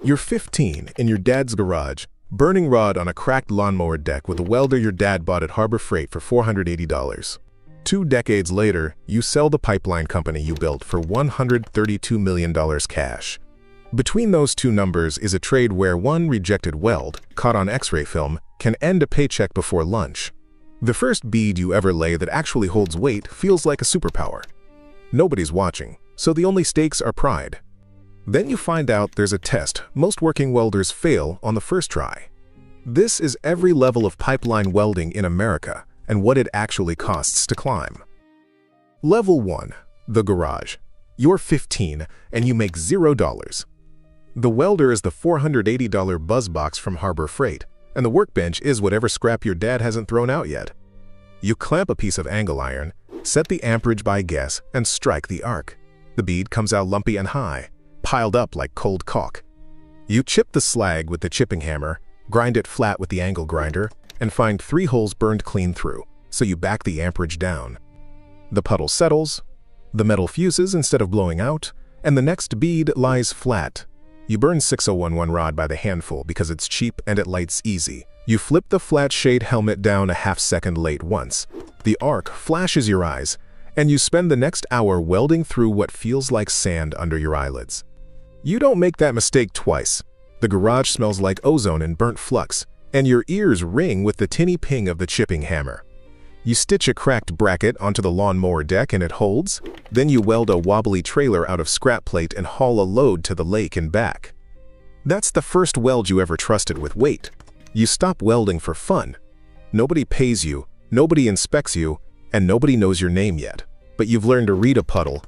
You're 15 in your dad's garage, burning rod on a cracked lawnmower deck with a welder your dad bought at Harbor Freight for $480. 2 decades later, you sell the pipeline company you built for $132 million cash. Between those two numbers is a trade where one rejected weld, caught on X-ray film, can end a paycheck before lunch. The first bead you ever lay that actually holds weight feels like a superpower. Nobody's watching, so the only stakes are pride. Then you find out there's a test most working welders fail on the first try. This is every level of pipeline welding in America and what it actually costs to climb. Level 1. The garage. You're 15 and you make $0. The welder is the $480 buzz box from Harbor Freight, and the workbench is whatever scrap your dad hasn't thrown out yet. You clamp a piece of angle iron, set the amperage by guess, and strike the arc. The bead comes out lumpy and high, piled up like cold caulk. You chip the slag with the chipping hammer, grind it flat with the angle grinder, and find 3 holes burned clean through, so you back the amperage down. The puddle settles, the metal fuses instead of blowing out, and the next bead lies flat. You burn 6011 rod by the handful because it's cheap and it lights easy. You flip the flat shade helmet down a half-second late once. The arc flashes your eyes, and you spend the next hour welding through what feels like sand under your eyelids. You don't make that mistake twice. The garage smells like ozone and burnt flux, and your ears ring with the tinny ping of the chipping hammer. You stitch a cracked bracket onto the lawnmower deck and it holds. Then you weld a wobbly trailer out of scrap plate and haul a load to the lake and back. That's the first weld you ever trusted with weight. You stop welding for fun. Nobody pays you, nobody inspects you, and nobody knows your name yet. But you've learned to read a puddle,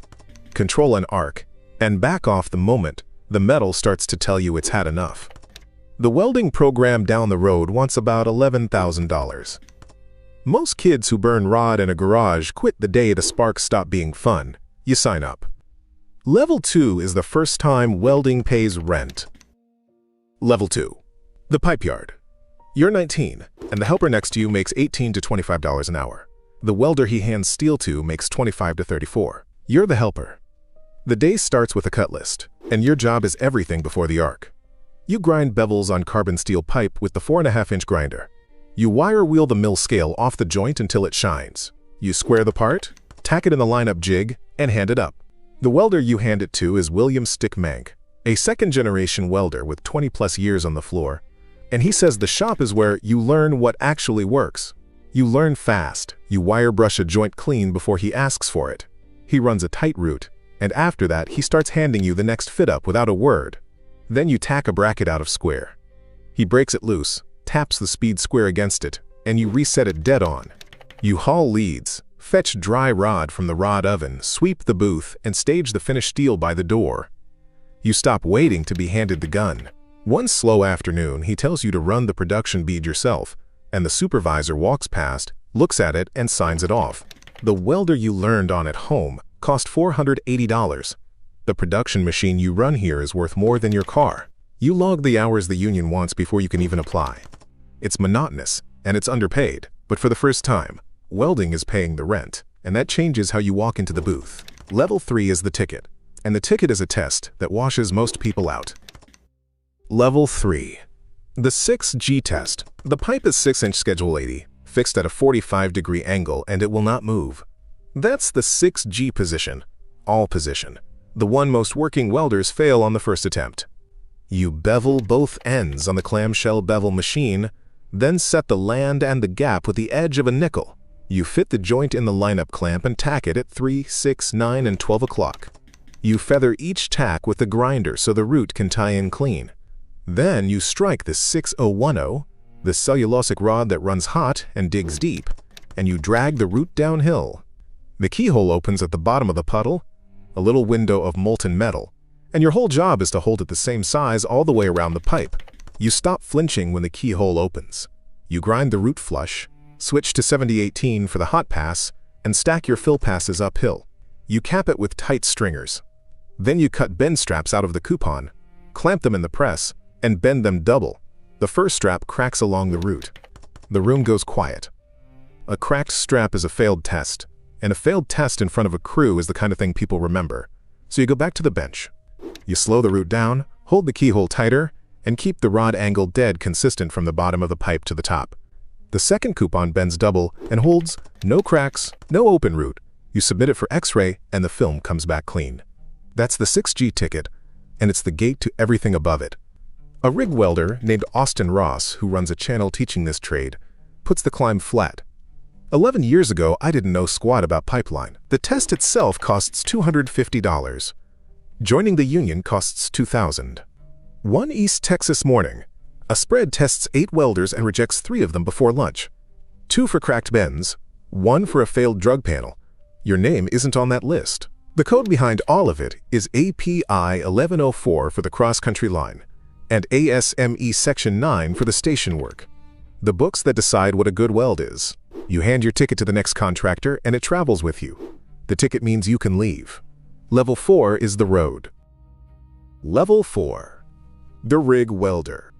control an arc, and back off the moment the metal starts to tell you it's had enough. The welding program down the road wants about $11,000. Most kids who burn rod in a garage quit the day the sparks stop being fun. You sign up. Level 2 is the first time welding pays rent. Level 2. The pipe yard. You're 19, and the helper next to you makes $18 to $25 an hour. The welder he hands steel to makes $25 to $34. You're the helper. The day starts with a cut list, and your job is everything before the arc. You grind bevels on carbon steel pipe with the 4.5-inch grinder. You wire wheel the mill scale off the joint until it shines. You square the part, tack it in the lineup jig, and hand it up. The welder you hand it to is William Stickmank, a second-generation welder with 20-plus years on the floor, and he says the shop is where you learn what actually works. You learn fast. You wire brush a joint clean before he asks for it. He runs a tight route, and after that he starts handing you the next fit-up without a word. Then you tack a bracket out of square. He breaks it loose, taps the speed square against it, and you reset it dead on. You haul leads, fetch dry rod from the rod oven, sweep the booth, and stage the finished steel by the door. You stop waiting to be handed the gun. One slow afternoon, he tells you to run the production bead yourself, and the supervisor walks past, looks at it, and signs it off. The welder you learned on at home cost $480. The production machine you run here is worth more than your car. You log the hours the union wants before you can even apply. It's monotonous, and it's underpaid, but for the first time, welding is paying the rent, and that changes how you walk into the booth. Level 3 is the ticket, and the ticket is a test that washes most people out. Level 3. The 6G test. The pipe is 6-inch Schedule 80, fixed at a 45-degree angle, and it will not move. That's the 6G position, all position, the one most working welders fail on the first attempt. You bevel both ends on the clamshell bevel machine, then set the land and the gap with the edge of a nickel. You fit the joint in the lineup clamp and tack it at 3, 6, 9, and 12 o'clock. You feather each tack with the grinder so the root can tie in clean. Then you strike the 6010, the cellulosic rod that runs hot and digs deep, and you drag the root downhill. The keyhole opens at the bottom of the puddle, a little window of molten metal, and your whole job is to hold it the same size all the way around the pipe. You stop flinching when the keyhole opens. You grind the root flush, switch to 7018 for the hot pass, and stack your fill passes uphill. You cap it with tight stringers. Then you cut bend straps out of the coupon, clamp them in the press, and bend them double. The first strap cracks along the root. The room goes quiet. A cracked strap is a failed test, and a failed test in front of a crew is the kind of thing people remember. So you go back to the bench. You slow the root down, Hold the keyhole tighter and keep the rod angle dead consistent from the bottom of the pipe to the top. The second coupon bends double and holds no cracks, no open root. You submit it for X-ray and the film comes back clean. That's the 6G ticket, and it's the gate to everything above it. A rig welder named Austin Ross, who runs a channel teaching this trade, puts the climb flat. 11 years ago, I didn't know squat about pipeline. The test itself costs $250. Joining the union costs $2,000. One East Texas morning, a spread tests 8 welders and rejects 3 of them before lunch. 2 for cracked bends, 1 for a failed drug panel. Your name isn't on that list. The code behind all of it is API 1104 for the cross-country line and ASME Section 9 for the station work. The books that decide what a good weld is. You hand your ticket to the next contractor and it travels with you. The ticket means you can leave. Level 4 is the road. Level 4. The rig welder.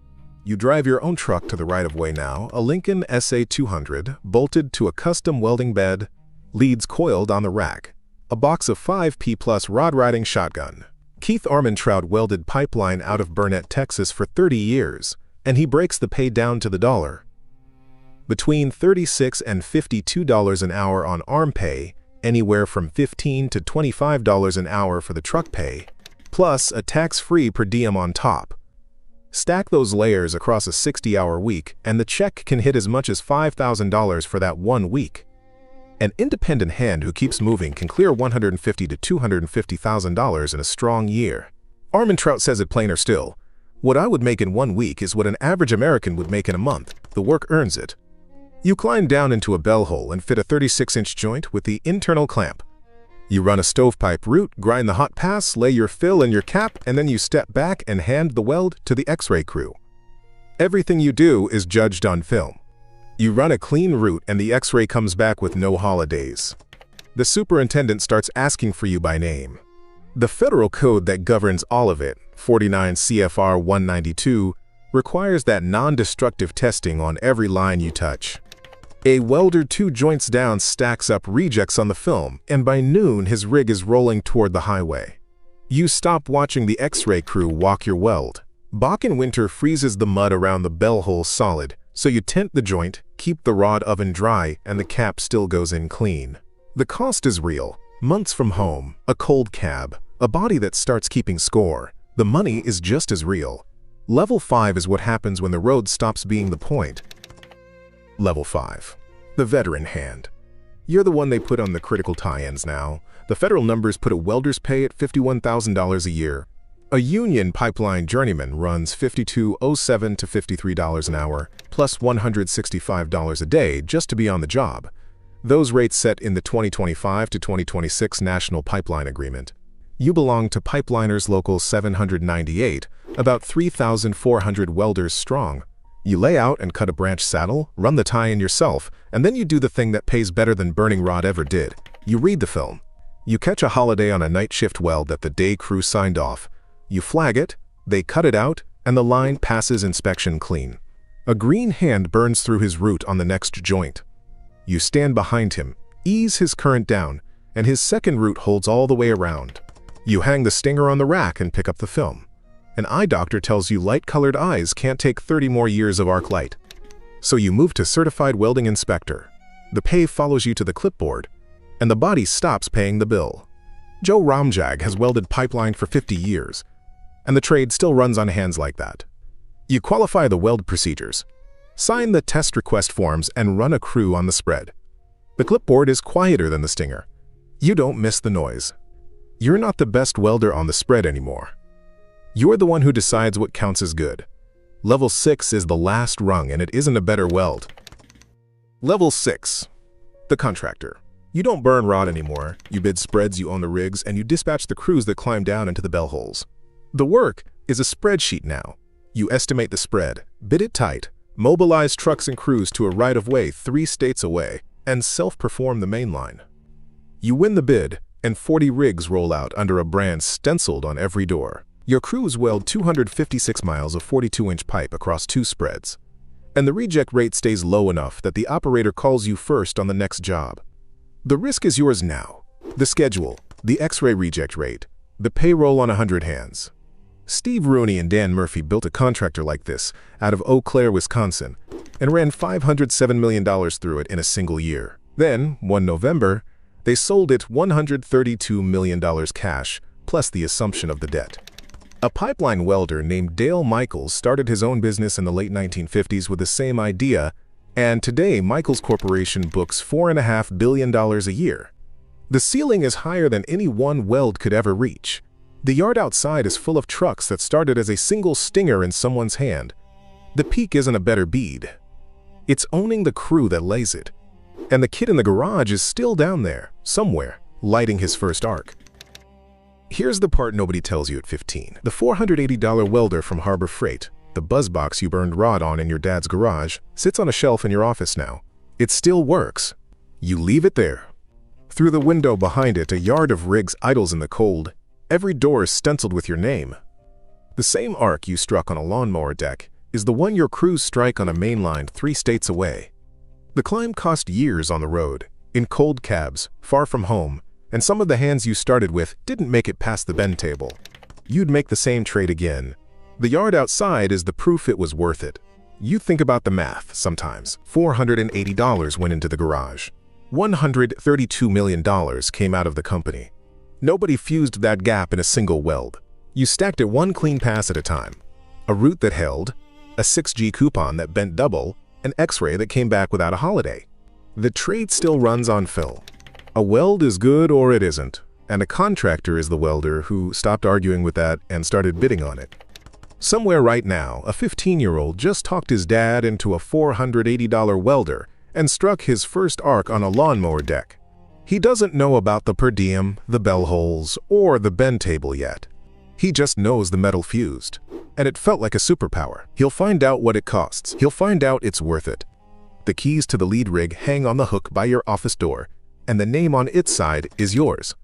You drive your own truck to the right-of-way now, a Lincoln SA200 bolted to a custom welding bed, leads coiled on the rack, a box of 5P plus rod-riding shotgun. Keith Armentrout welded pipeline out of Burnett, Texas for 30 years, and he breaks the pay down to the dollar. Between $36 and $52 an hour on arm pay, anywhere from $15 to $25 an hour for the truck pay, plus a tax-free per diem on top. Stack those layers across a 60-hour week, and the check can hit as much as $5,000 for that 1 week. An independent hand who keeps moving can clear $150,000 to $250,000 in a strong year. Armentrout says it plainer still. What I would make in 1 week is what an average American would make in a month. The work earns it. You climb down into a bell hole and fit a 36-inch joint with the internal clamp. You run a stovepipe route, grind the hot pass, lay your fill in your cap, and then you step back and hand the weld to the X-ray crew. Everything you do is judged on film. You run a clean route and the X-ray comes back with no holidays. The superintendent starts asking for you by name. The federal code that governs all of it, 49 CFR 192, requires that non-destructive testing on every line you touch. A welder 2 joints down stacks up rejects on the film, and by noon his rig is rolling toward the highway. You stop watching the X-ray crew walk your weld. Bach in winter freezes the mud around the bell hole solid, so you tent the joint, keep the rod oven dry, and the cap still goes in clean. The cost is real. Months from home, a cold cab, a body that starts keeping score. The money is just as real. Level 5 is what happens when the road stops being the point. Level 5. The veteran hand. You're the one they put on the critical tie-ins now. The federal numbers put a welder's pay at $51,000 a year. A union pipeline journeyman runs $52.07 to $53 an hour, plus $165 a day just to be on the job. Those rates set in the 2025 to 2026 National Pipeline Agreement. You belong to Pipeliners Local 798, about 3,400 welders strong. You lay out and cut a branch saddle, run the tie-in yourself, and then you do the thing that pays better than Burning Rod ever did. You read the film. You catch a holiday on a night shift weld that the day crew signed off. You flag it, they cut it out, and the line passes inspection clean. A green hand burns through his root on the next joint. You stand behind him, ease his current down, and his second root holds all the way around. You hang the stinger on the rack and pick up the film. An eye doctor tells you light-colored eyes can't take 30 more years of arc light. So you move to certified welding inspector. The pay follows you to the clipboard, and the body stops paying the bill. Joe Ramjag has welded pipeline for 50 years, and the trade still runs on hands like that. You qualify the weld procedures, sign the test request forms, and run a crew on the spread. The clipboard is quieter than the stinger. You don't miss the noise. You're not the best welder on the spread anymore. You're the one who decides what counts as good. Level 6 is the last rung, and it isn't a better weld. Level 6. The contractor. You don't burn rod anymore. You bid spreads, you own the rigs, and you dispatch the crews that climb down into the bell holes. The work is a spreadsheet now. You estimate the spread, bid it tight, mobilize trucks and crews to a right-of-way 3 states away, and self-perform the main line. You win the bid, and 40 rigs roll out under a brand stenciled on every door. Your crews weld 256 miles of 42-inch pipe across 2 spreads, and the reject rate stays low enough that the operator calls you first on the next job. The risk is yours now. The schedule, the X-ray reject rate, the payroll on 100 hands. Steve Rooney and Dan Murphy built a contractor like this out of Eau Claire, Wisconsin, and ran $507 million through it in a single year. Then, one November, they sold it $132 million cash, plus the assumption of the debt. A pipeline welder named Dale Michaels started his own business in the late 1950s with the same idea, and today Michaels Corporation books $4.5 billion a year. The ceiling is higher than any one weld could ever reach. The yard outside is full of trucks that started as a single stinger in someone's hand. The peak isn't a better bead. It's owning the crew that lays it. And the kid in the garage is still down there, somewhere, lighting his first arc. Here's the part nobody tells you at 15. The $480 welder from Harbor Freight, the buzz box you burned rod on in your dad's garage, sits on a shelf in your office now. It still works. You leave it there. Through the window behind it, a yard of rigs idles in the cold. Every door is stenciled with your name. The same arc you struck on a lawnmower deck is the one your crews strike on a main line 3 states away. The climb cost years on the road, in cold cabs, far from home, and some of the hands you started with didn't make it past the bend table. You'd make the same trade again. The yard outside is the proof it was worth it. You think about the math sometimes. $480 went into the garage. $132 million came out of the company. Nobody fused that gap in a single weld. You stacked it one clean pass at a time. A route that held, a 6G coupon that bent double, an X-ray that came back without a holiday. The trade still runs on fill. A weld is good or it isn't, and a contractor is the welder who stopped arguing with that and started bidding on it. Somewhere right now, a 15-year-old just talked his dad into a $480 welder and struck his first arc on a lawnmower deck. He doesn't know about the per diem, the bell holes, or the bend table yet. He just knows the metal fused, and it felt like a superpower. He'll find out what it costs. He'll find out it's worth it. The keys to the lead rig hang on the hook by your office door, and the name on its side is yours.